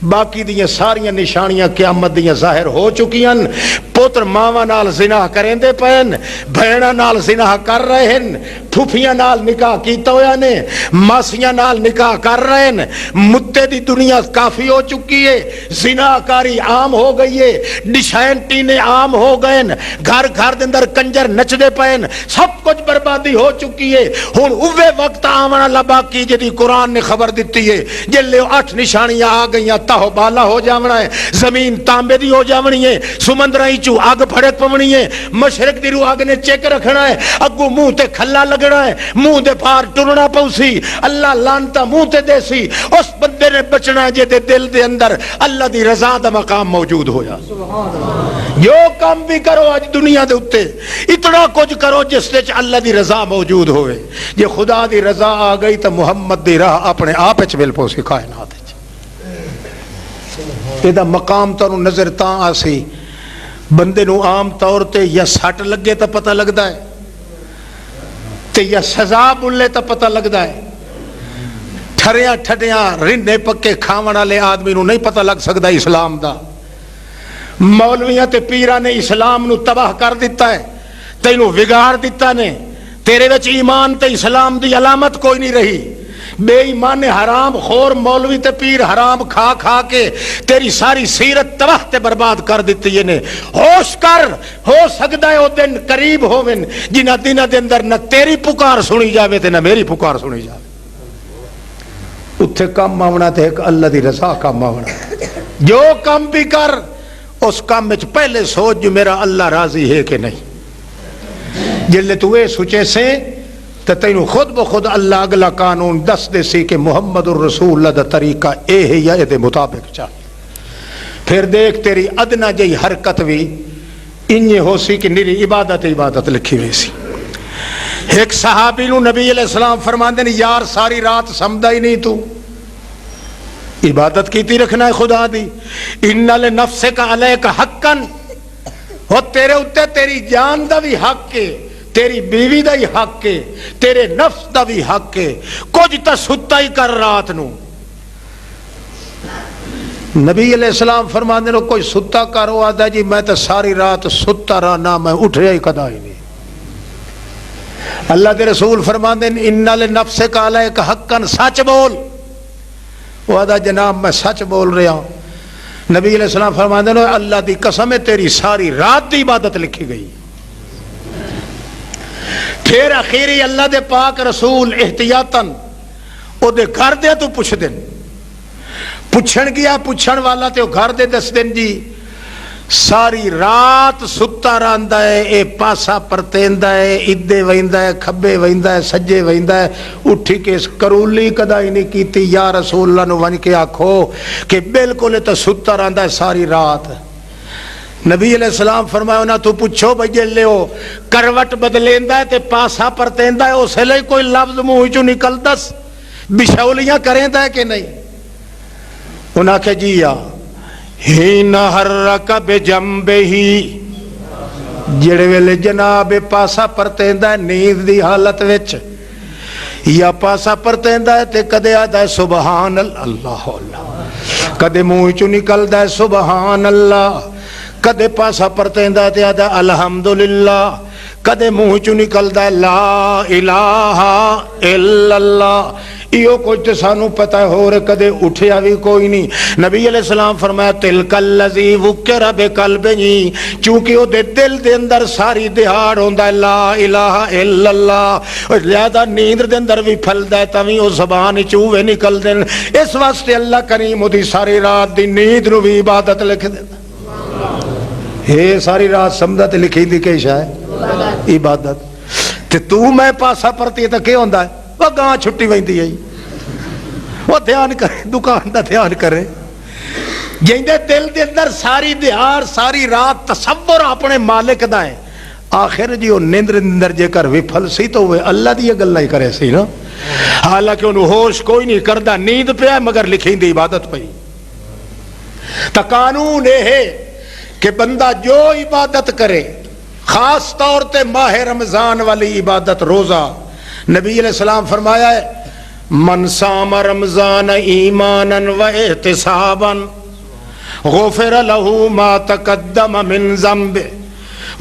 باقی دیاں ساریاں نشانیاں قیامت دیاں ظاہر ہو چکیاں پوتر ماوا نال زنا کریں دے پین بھیڑا نال زنا کر رہے ہیں پھوپیاں نال نکاح کیتا ہویا نے ماسیاں نال نکاح کر رہے ہیں متے دی دنیا کافی ہو چکی ہے زنا کاری عام ہو گئی ہے ڈشائنٹینے عام ہو گئے گھر گھر دے اندر کنجر نچ دے پین سب کچھ بربادی ہو چکی ہے ہن اوے وقت آونا لبا کی جدی قرآن نے خبر دیتی ہے جلے 8 نشانیاں آ گئیاں تاہو بالا ہو جاونا ہے زمین تانبے دی ہو جاونی ہے سمندرائی چو آگ پھڑک پونی ہے مشرق دی رو آگ نے چیک رکھنا ہے اگو منہ تے کھلا لگنا ہے منہ دے پار ٹرنا پوسی اللہ لانتا منہ تے دیسی اس بندے نے بچنا ہے جے دل دے اندر اللہ دی رضا دا مقام موجود ہویا جو کام بھی کرو آج دنیا دے اتے اتنا کچھ کرو جس نے اللہ دی رضا موجود ہوئے جے خدا دی رضا آ گئی تو محمد دی راہ اپنے آپ چمل پوسی کائنات یہ دا مقام تو نظر تاں آسی بندے نو عام طور تے یا سٹ لگے تا پتہ لگدا ہے تے یا سزا بلے تا پتہ لگدا ہے ٹھریاں ٹھٹیاں رندے پکے کھاون والے آدمی نو نہیں پتہ لگ سکدا اسلام دا مولویاں تے پیراں نے اسلام نو تباہ کر دیتا ہے تینوں بگاڑ دیتا نے تیرے وچ ایمان تے اسلام دی علامت کوئی نہیں رہی بے ایمان حرام خور مولوی تے پیر حرام کھا کھا کے تیری ساری سیرت تباہ تے برباد کر دیتی ہے نے ہوش کر ہو سکتا ہے وہ دن قریب ہوون جنہ دنہ دے اندر نہ تیری پکار سنی جاوے تے نہ میری پکار سنی جاوے اتھے کام آونا تے ایک اللہ دی رضا کام آونا جو کام بھی کر اس کام میں پہلے سوچ جو میرا اللہ راضی ہے کہ نہیں جلے تو اے سوچے سے تو تینوں خود بخود اللہ اگلا قانون دس دے سی کہ محمد الرسول اللہ دا طریقہ اے ہے یا اے دے مطابق چاہیے پھر دیکھ تیری ادنا جئی حرکت بھی انہیں ہو سی کہ نیری عبادت لکھی ہوئی سی ایک صحابی نو نبی علیہ السلام فرمان دیں یار ساری رات سمدہ ہی نہیں تو عبادت کیتی رکھنا ہے خدا دی انَّ لِنَفْسِكَ عَلَيْكَ حَقًّا وہ تیرے اتے تیری جان دا بھی حق کے تیری بیوی دا ہی حق کے تیرے نفس دا بھی حق کے کچھ تا ستا ہی کر رات نو نبی علیہ السلام فرمانے لو کوئی ستا کرو آدھا جی میں تو ساری رات ستا رہا میں اٹھ رہا ہی کدا ہی نہیں اللہ کے رسول فرمانے انَّ لِنَفْسِكَ عَلَيْكَ حَقًّا سچ بول وہ آدھا جناب میں سچ بول رہا ہوں نبی علیہ السلام فرمانے لو اللہ دی قسم ہے تیری ساری رات دی عبادت لکھی گئی پھر اخیری اللہ دے پاک رسول احتیاطاً او دے گھر دے تو پوچھ دن پوچھن گیا پوچھن والا تے گھر دے دس دن جی ساری رات ستا رہندا ہے اے پاسا پرتیندا ہے ادے ویندا ہے کھبے ویندا ہے سجے ویندا ہے اٹھی کے اس کرولی کدا ہی نہیں کیتی یا رسول اللہ نو ون کے آکھو کہ بالکل تو ستا رہندا ہے ساری رات نبی علیہ السلام فرمایا نہ تو پوچھو بھئی جلے ہو کروٹ بدلیندا ہے تے پاسا پرتیندا ہے اس لئے کوئی لفظ منہ چوں نکل دس بشولیاں کریندا ہے کہ نہیں انہاں کہ جی یا ہین حرک بجنبہی جڑے ویلے جناب پاسا پرتیندا ہے نیند دی حالت وچ یا پاسا پرتیندا ہے تے کدے آدا ہے سبحان اللہ کدے منہ چوں نکلدا ہے سبحان اللہ کدے پاسا پرتیندا تے آدھا الحمدللہ کدے منہ چوں نکلدا ہے لا الہ الا اللہ، ایو کچھ تے سانو پتہ ہے، ہور کدے اٹھیا بھی کوئی نہیں۔ نبی علیہ السلام فرمایا تلک الذی وکر بقلبی، چونکہ او دے دل دے اندر ساری دہاڑ ہوندا ہے لا الہ الا اللہ، زیادہ نیند دے اندر بھی پھلدا ہے تاویں او زبان وچ اوے نکلدے نے۔ اس واسطے اللہ کریم دی ساری رات دی نیند نو بھی عبادت لکھ دیندا۔ اے ساری رات سمجھدا تے لکھی دی کہ شاید عبادت، تے تو میں پاسا پرتی تے کی ہوندا ہے، وہ گاں چھٹی ویندی ہے، وہ دھیان کرے، دکان دا دھیان کرے، جیندے دل دے اندر ساری دیہار ساری رات تصور اپنے مالک دا ہے، آخر جی وہ نیندر اندر جے کر وفل سی تو وہ اللہ دی گلاں ہی کرے سی نا، حالانکہ انہوں ہوش کوئی نہیں کردا، نیند پہ ہے مگر لکھیں دی عبادت پہ۔ تا قانون یہ ہے کہ بندہ جو عبادت کرے، خاص طور تے ماہ رمضان والی عبادت روزہ، نبی علیہ السلام فرمایا ہے من صام رمضان ایمانا و احتسابا غفر له ما تقدم من ذنبه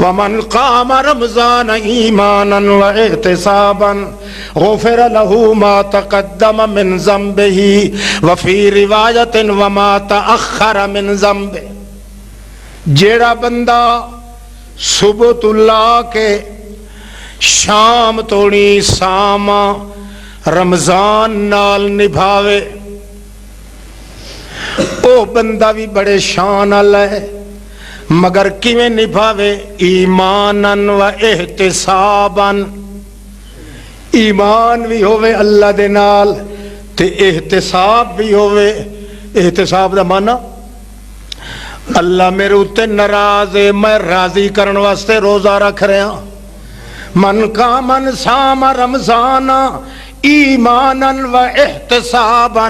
ومن قام رمضان ایمانا و احتسابا غفر له ما تقدم من ذنبه وفي روایت وما تأخر من ذنبه۔ جیڑا بندہ صبح تو لا کے شام توڑی ساما رمضان نال نبھاوے، او بندہ بھی بڑے شان والا ہے، مگر کیویں نبھاوے ایمانن و احتسابن، ایمان بھی ہوئے اللہ دے نال تے احتساب بھی ہوئے۔ احتساب دا معنی اللہ میرے اتے ناراض ہے، میں راضی کرن واسطے روزہ رکھ رہا۔ من کا من سام رمضان ایمانا و احتسابا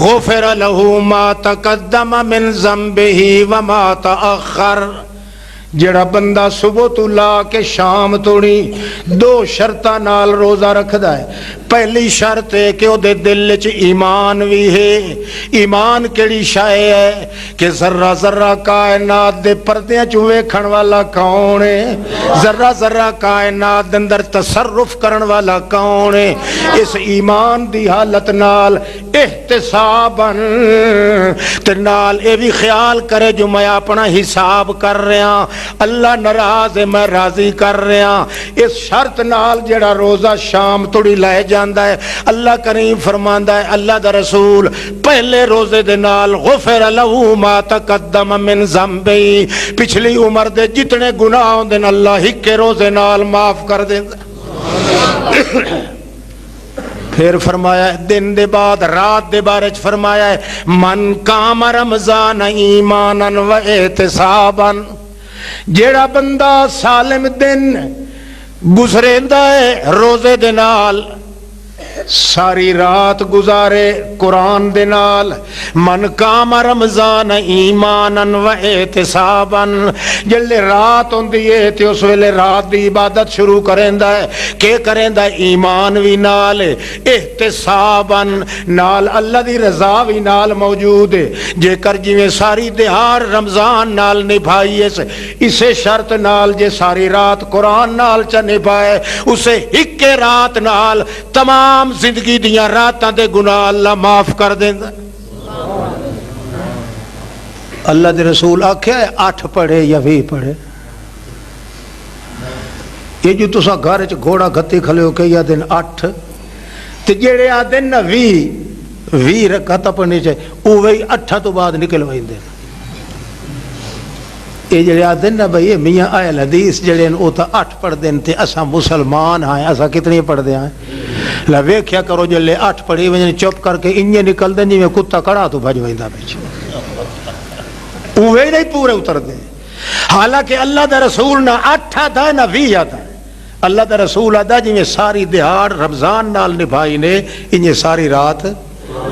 غفر له ما تقدم من ذنبه وما تأخر۔ جڑا بندہ صبح تو لا کے شام توڑی دو شرطاں نال روزہ رکھدا ہے۔ پہلی شرط ہے کہ او دے دل وچ ایمان بھی ہے۔ ایمان کیڑی شے ہے کہ ذرہ ذرہ کائنات دے پردیاں چوں ویکھن والا کون ہے، ذرہ ذرہ کائنات دے اندر تصرف کرن والا کون ہے۔ اس ایمان دی حالت نال احتساباً تے نال اے بھی خیال کرے جو میں اپنا حساب کر رہا، اللہ ناراض ہے میں راضی کر رہا۔ اس شرط نال جڑا روزہ شام توڑی لے جاندا ہے، اللہ کریم فرماندا ہے اللہ دا رسول پہلے روزے دے نال غفر له ما تقدم من ذنبی، پچھلی عمر دے جتنے گناہ ہوندے نے اللہ ہکے روزے نال معاف کر دیندا۔ پھر فرمایا ہے دن دے بعد رات دے بارے فرمایا ہے من قام رمضان ایمانا و احتسابا، جیڑا بندہ سالم دن گزریندا ہے روزے دے نال، ساری رات گزارے قرآن دے نال، من قام رمضان ایمانا و احتسابا، جلے رات ہوندی ہے تے اس ویلے رات دی عبادت شروع کریندا ہے، کہ کریندا ہے ایمان وی نال احتسابا نال اللہ دی رضا وی نال موجود ہے۔ جے کر جویں ساری دہار رمضان نال نبھائی اسے شرط نال جے ساری رات قرآن نال چ نبھائے، اسے ایک رات نال تمام زندگی دیاں راتاں دے گناہ اللہ معاف کر دیندا۔ اللہ دے رسول آکھیا ہے 8 پڑھے یا 20 پڑھے، یہ جو تسا گھر وچ گھوڑا گھتی کھلے ہو کہ یا دن 8 تے جڑے آ دن 20 رکعت پڑھنی چاہیے او وہی 8 تو بعد نکل ویندے۔ یہ جڑے آدھے نا بھئی میاں اہل حدیث جڑے او تا 8 پڑھ دین تے اساں مسلمان ہیں، اساں کتنی پڑھ دے ہیں؟ لا ویکھیا کرو جلے 8 پڑھی ونجن چپ کر کے انجے نکل دیں جی میں کتا کڑا تو بھج ویندا پیچھے، اوے نہیں پورے اتر دے۔ حالانکہ اللہ دا رسول نہ 8 آتا ہے نہ 20 آتا ہے، اللہ دا رسول آتا جی میں ساری دہاڑ رمضان نال نبھائی نے، انجے ساری رات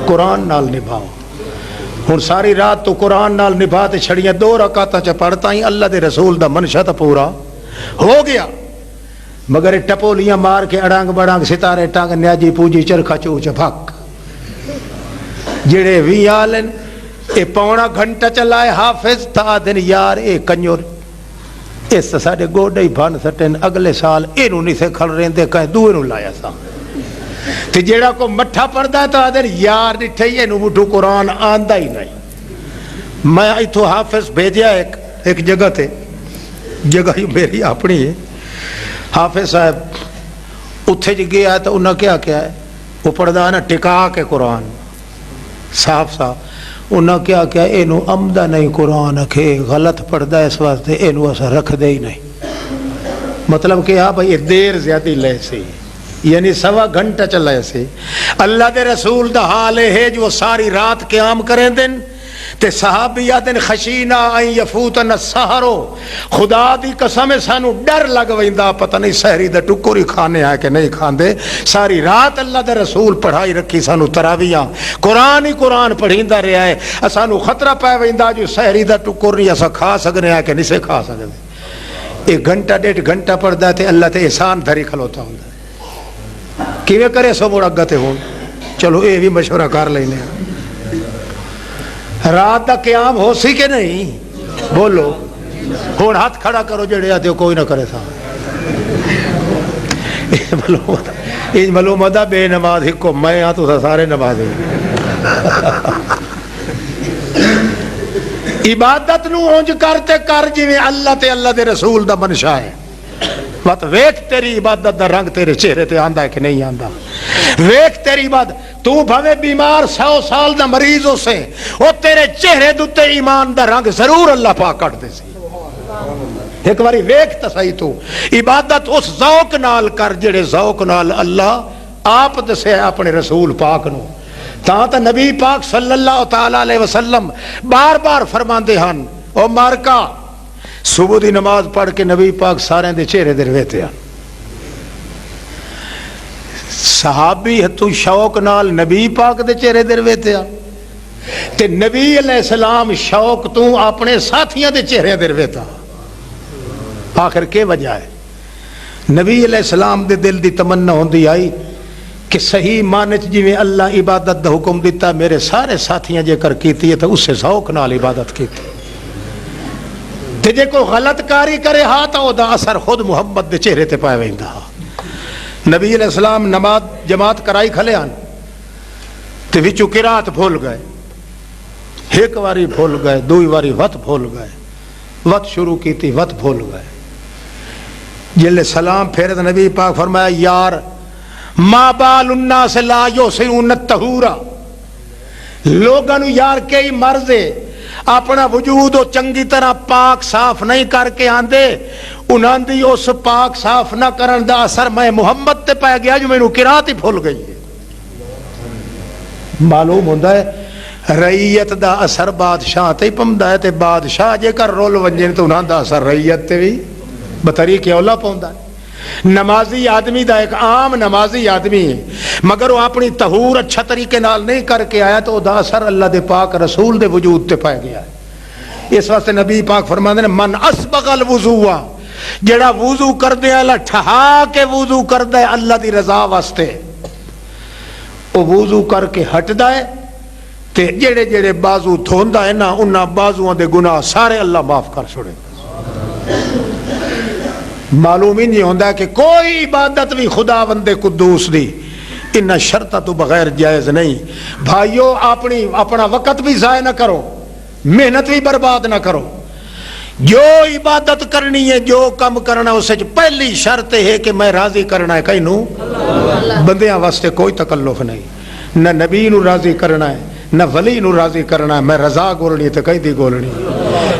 قرآن نال نبھاؤ۔ ہن ساری رات تو قرآن نال نبھاتے چھڑیاں 2 رکعتاں چ پڑھتا ہی اللہ دے رسول دا منشا تا پورا ہو گیا، مگر ٹپولیاں مار کے اڑانگ بڑانگ ستارے ٹانگ نیاجی پوجی چرخا چوچ بھک جڑے 20 آلن اے پونا گھنٹہ چلائے حافظ تھا دن یار اے کنجور اس سارے گوڈے ہی بن سٹن اگلے سال یہ نہیں سے کھل رہے کہیں دوے نو لایا سا تے جیڑا کو مٹھا پڑھتا ہے تو آدھر یار نٹھے یہ نو مٹھو قرآن آندہ ہی نہیں. میں ایتھو حافظ بھیجیا ایک جگہ تے جگہ ہی میری اپنی ہے. حافظ صاحب اتھے جی گیا تو انہاں کیا ہے وہ پڑھدا ہے نا ٹکا کے قرآن صاف صاف انہاں کیا اینو عمدہ نہیں قرآن اکھے غلط پڑھدا ہے اس واسطے اینو اسا رکھ دے ہی نہیں. مطلب کہ ہاں بھائی دیر زیادہ لے سی یعنی 1.25 گھنٹہ چلے سی. اللہ دے رسول دا حال ہے جو ساری رات قیام کریں دن تے صحابی آدن خشینا این یفوتن السحرو خدا دی قسم سانو ڈر لگ ویندا پتہ نہیں سحری دا ٹکر ہی کھانے آئے کہ نہیں کھاندے. ساری رات اللہ دے رسول پڑھائی رکھی سانو تراویاں قرآن ہی قرآن پڑھیندا رہا ہے. سانو خطرہ پے ویندا جو سحری دا ٹکر نہیں اسا کھا سکنے آئے کہ نہیں سے کھا سکنے. 1 گھنٹہ 1.5 گھنٹہ پڑھدا تے اللہ تے احسان دھری کھلوتا ہوندا کیویں کرے سو مڑ اگا تے ہون. چلو اے بھی مشورہ کر لینے رات دا قیام ہو سی کہ نہیں بولو ہون ہاتھ کھڑا کرو جڑے آتے ہو کوئی نہ کرے سا. یہ معلوم دا بے نماز ہی کو میں ہاں تو سارے نماز عبادت نو اونج کرتے کر جویں اللہ تے اللہ دے رسول دا منشا ہے. وقت ویکھ تیری عبادت دا رنگ تیرے چہرے تے آندا ہے کہ نہیں آندا. ویکھ تیری عبادت تو بھویں بیمار 100 سال دا مریض ہو سے وہ تیرے چہرے دوتے ایمان دا رنگ ضرور اللہ پاک کٹ دے سی. ایک باری ویکھ تے صحیح تو عبادت اس ذوق نال کر جڑے ذوق نال اللہ آپ دسے اپنے رسول پاک نو. تاں تے نبی پاک صلی اللہ تعالی علیہ وسلم بار بار فرماندے ہن او مارکا صبح دی نماز پڑھ کے نبی پاک سارے دے چہرے دے رویتے ہیں. صحابی ہے تو شوق نال نبی پاک دے چہرے دے رویتے ہیں تے نبی علیہ السلام شوق تو اپنے ساتھیاں دے چہرے دے رویتا. آخر کے وجہ ہے نبی علیہ السلام دے دل دی تمنا ہوندی آئی کہ صحیح مانچ جی میں اللہ عبادت دا حکم دیتا میرے سارے ساتھیاں جے کر کیتی ہے تو اس سے ذوق نال عبادت کیتی. تے جے کوئی غلط کاری کرے ہاں تو دا اثر خود محمد دے چہرے تے پائے ویندا. نبی علیہ السلام نماز جماعت کرائی کھلے آن تے وچوں قرات بھول گئے. ایک واری بھول گئے دوئی واری وت بھول گئے وت شروع کی تھی وت بھول گئے. جلے سلام پھیرے تو نبی پاک فرمایا یار ما بال الناس لا یحسنون الطہور لوگاں نو یار کئی مرضے اپنا وجود و چنگی طرح پاک صاف نہیں کر کے آندے انہاں دی اس پاک صاف نہ کرن دا اثر میں محمد تے پہ گیا جو میں نو قرات ہی بھول گئی ہے. معلوم ہوندہ ہے رعیت دا اثر بادشاہ تے پمدا ہے تے بادشاہ جے کر رول ونجن تو انہاں دا اثر رعیت تے بھی بطریق اولا پوندا ہے. نمازی آدمی دا ایک عام نمازی آدمی ہے مگر وہ اپنی طہور اچھا طریقے نال نہیں کر کے آیا تو دا اثر اللہ دے پاک رسول دے وجود تے پائے گیا ہے. اس واسطے نبی پاک فرماندے نے من اسبغ الوضوء جڑا وضو کر دے اللہ ٹھہا کے وضو کر دے اللہ دی رضا واسطے وہ وضو کر کے ہٹدا ہے تے جڑے جڑے بازو دھوندا ہے نا انہاں بازوؤں دے گناہ سارے اللہ معاف کر چھوڑے. معلوم ہی نہیں ہوندہ کہ کوئی عبادت بھی خدا بندے قدوس دی انہا شرطہ تو بغیر جائز نہیں. بھائیو اپنا وقت بھی ضائع نہ کرو محنت بھی برباد نہ کرو. جو عبادت کرنی ہے جو کم کرنا ہے اسے پہلی شرط ہے کہ میں راضی کرنا ہے کہیں نو بندیاں واسطے کوئی تکلف نہیں. نہ نبی نو راضی کرنا ہے نہ ولی نو راضی کرنا ہے. میں رضا گولنی تو کہیں دی گولنی.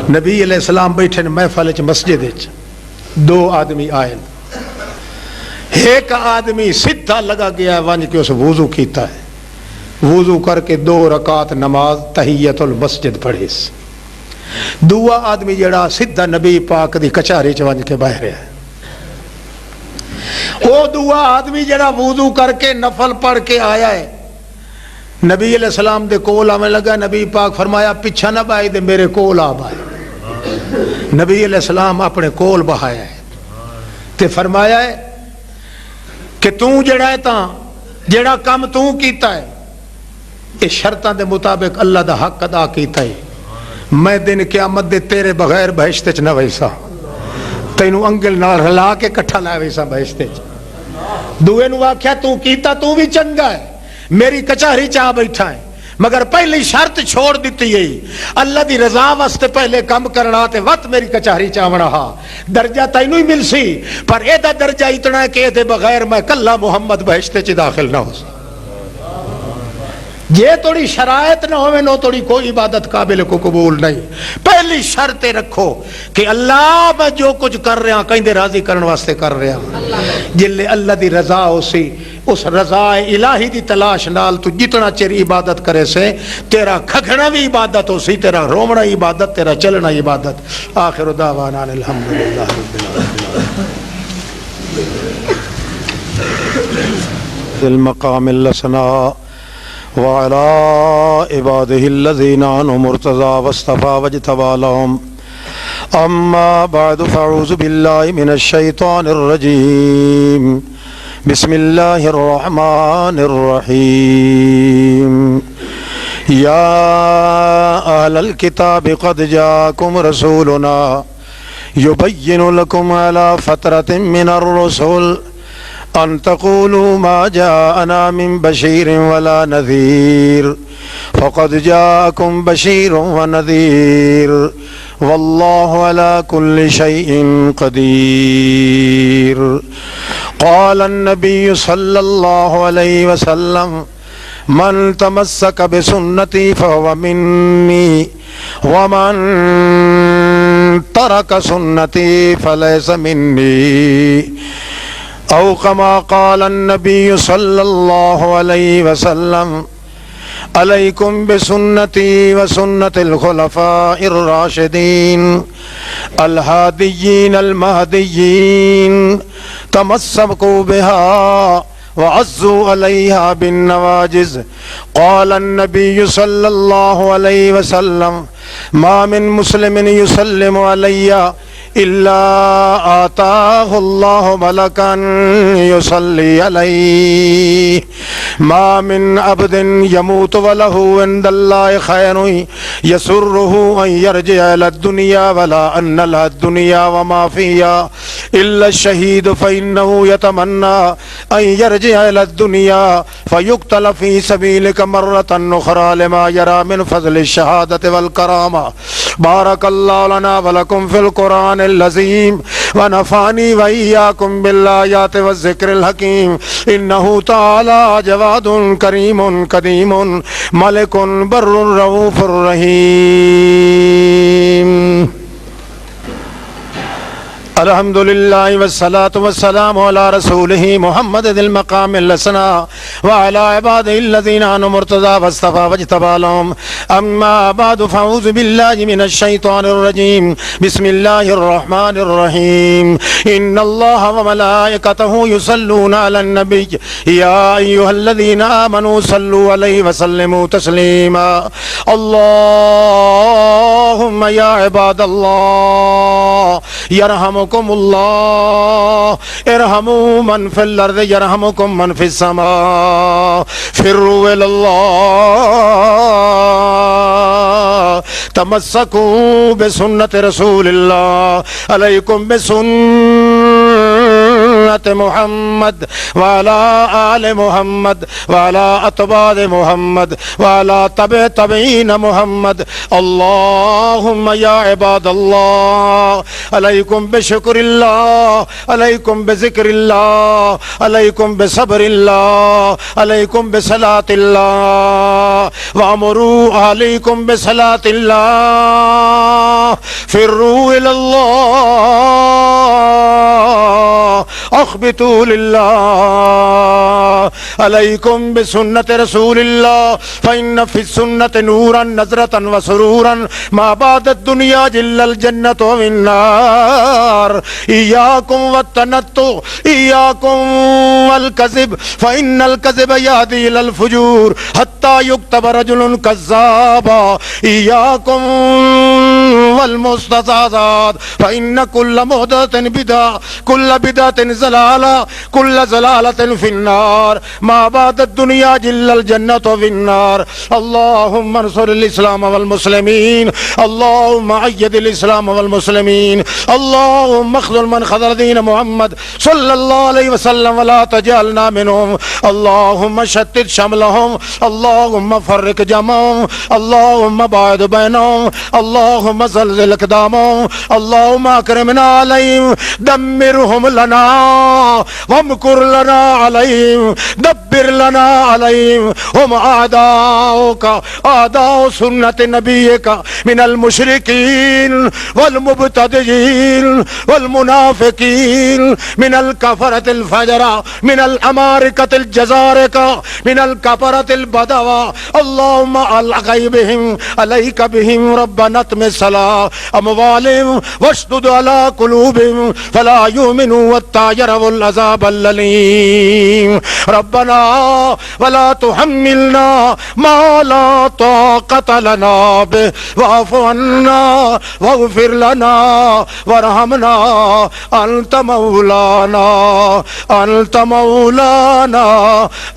نبی علیہ السلام بیٹھے محفل مسجد وچ 2 آدمی آئے. ایک آدمی سیدھا لگا گیا ونج کے اس وضو کیتا ہے وضو کر کے 2 رکعت نماز تحیت المسجد پڑھی. دوسرا آدمی جڑا سیدھا نبی پاک دی کچہری چ ونج کے باہر ہے. وہ دوسرا آدمی جڑا وضو کر کے نفل پڑھ کے آیا ہے نبی علیہ السلام دے کول آنے لگا. نبی پاک فرمایا پیچھا نہ بائی دے میرے کول آ بھائی. نبی علیہ السلام اپنے کول بہایا ہے تے فرمایا ہے کہ توں جڑا ہے تاں جڑا کم توں کیتا ہے اس شرطاں دے مطابق اللہ دا حق ادا کیتا ہے. میں دن قیامت دے تیرے بغیر بہشت چ نہ ویسا تینوں انگل نال رلا کے کٹھا لائے ویسا بہشتے دوے نو آکھیا تو کیتا تو بھی چنگا ہے میری کچہری چاہ بیٹھا ہے مگر پہلی شرط چھوڑ دیتی گئی اللہ دی رضا واسطے پہلے کم کرنا تے وقت میری کچہری چاونا ہا درجہ تینوں ہی مل سی پر اے دا درجہ اتنا ہے کہ اے دے بغیر میں کلہ محمد بہشتے چ داخل نہ ہو سی یہ توڑی شرائط نہ ہوئے نو توڑی کوئی عبادت قابل کو قبول نہیں پہلی شرط رکھو کہ اللہ میں جو کچھ کر رہا کہیں دے راضی کرنے واسطے کر رہا جلے اللہ دی رضا ہو سی اس رضا الہی دی تلاش نال تو جتنا چیر عبادت کرے سے تیرا کھکھنا بھی عبادت ہو سی تیرا رومنا عبادت تیرا چلنا عبادت آخر دعوانا الحمدللہ رب العالمین المقام اللسنا وعلى عباده الذين أنعم ارتضى واصطفى واجتبى لهم أما بعد فأعوذ بالله من الشيطان الرجيم بسم الله الرحمن الرحيم يا أهل الكتاب قد جاءكم رسولنا يبين لكم على فترة من الرسل أن تقولوا ما جاءنا من بشير ولا نذير فقد جاءكم بشير ونذير والله على كل شيء قدير قال النبي صلى الله عليه وسلم من تمسك بسنتي فهو مني ومن ترك سنتي فليس مني أو كما قال النبي صلى الله عليه وسلم عليكم بسنتي وسنة الخلفاء الراشدين الهاديين المهديين تمسكوا بها وعزوا عليها بالنواجذ قال النبي صلى الله عليه وسلم ما من مسلم يسلم علي إلا آتاه الله ملكا يصلي عليه ما من عبد يموت وله عند الله خير يسره أن يرجع إلى الدنيا ولا أن لها الدنيا وما فيها إلا الشهيد فإنه يتمنى أن يرجع إلى الدنيا فيقتل في سبيلك مرة أخرى لما يرى من فضل الشهادة والكرامة بارك الله لنا ولكم في القرآن العظيم ونفعني وإياكم بالآيات والذكر الحكيم إنه تعالى جواد كريم قديم ملك بر رؤوف رحيم الحمد لله والصلاة والسلام على رسوله محمد ذي المقام الحسنى وعلى عباده الذين أنعم ارتضى واصطفى واجتبى لهم أما بعد فأعوذ بالله من الشيطان الرجيم بسم الله الرحمن الرحيم إن الله وملائكته يصلون على النبي يا أيها الذين آمنوا صلوا عليه وسلموا تسليما اللهم يا عباد الله يرحمكم الله ارحموا من في الأرض يرحمكم من في السماء فروا إلى الله تمسكوا بسنة رسول الله عليكم بسنة محمد وعلى آل محمد وعلى أتباع محمد وعلى تابعين محمد اللهم يا عباد الله عليكم بشكر الله عليكم بذكر الله عليكم بصبر الله عليكم بصلاة الله وأمروا عليكم بصلاة الله فروا إلى الله أخبتوا لله عليكم بسنة رسول الله فإن في السنة نورا نظرة وسرورا ما بعد الدنيا جل الجنة والنار إياكم والتنطع إياكم والكذب فإن الكذب يهدي إلى الفجور حتى يكتب رجل كذابا إياكم والمستزادات فإن كل محدثة بدعة كل بدعة ضلالة كل ضلالة في النار ما بعد الدنيا جل الجنة في النار. اللهم انصر الإسلام والمسلمين اللهم أيد الإسلام والمسلمين اللهم اخذل من خذل دين محمد صلى الله عليه وسلم ولا تجعلنا منهم. اللهم شتت شملهم اللهم فرق جمعهم اللهم باعد بينهم اللهم زلزل اقدامهم اللهم اكرمنا عليهم دمرهم لنا وامكر لنا عليهم دبر لنا عليهم هم اعداؤك اعداء سنة نبيك من المشركين والمبتدعين والمنافقين من الكفرة الفجرة من الأماركة الجزاركة من الكفرة البدوى. اللهم الغي بهم عليك بهم ربنا اطمس على أموالهم واشدد على قلوبهم فلا يؤمنوا حتى يروا العذاب الأليم. ربنا ولا تحملنا ما لا طاقة لنا به واعف عنا واغفر لنا وارحمنا أنت مولانا أنت مولانا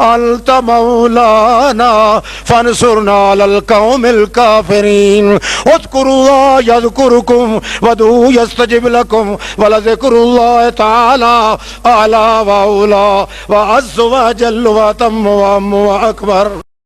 أنت مولانا فانصرنا على القوم الكافرين. اذكروا الله يذكركم وادعوه يستجب لكم ولذكر الله تعالى أعلى وأولى وعز وجل وأتم وأم وأكبر.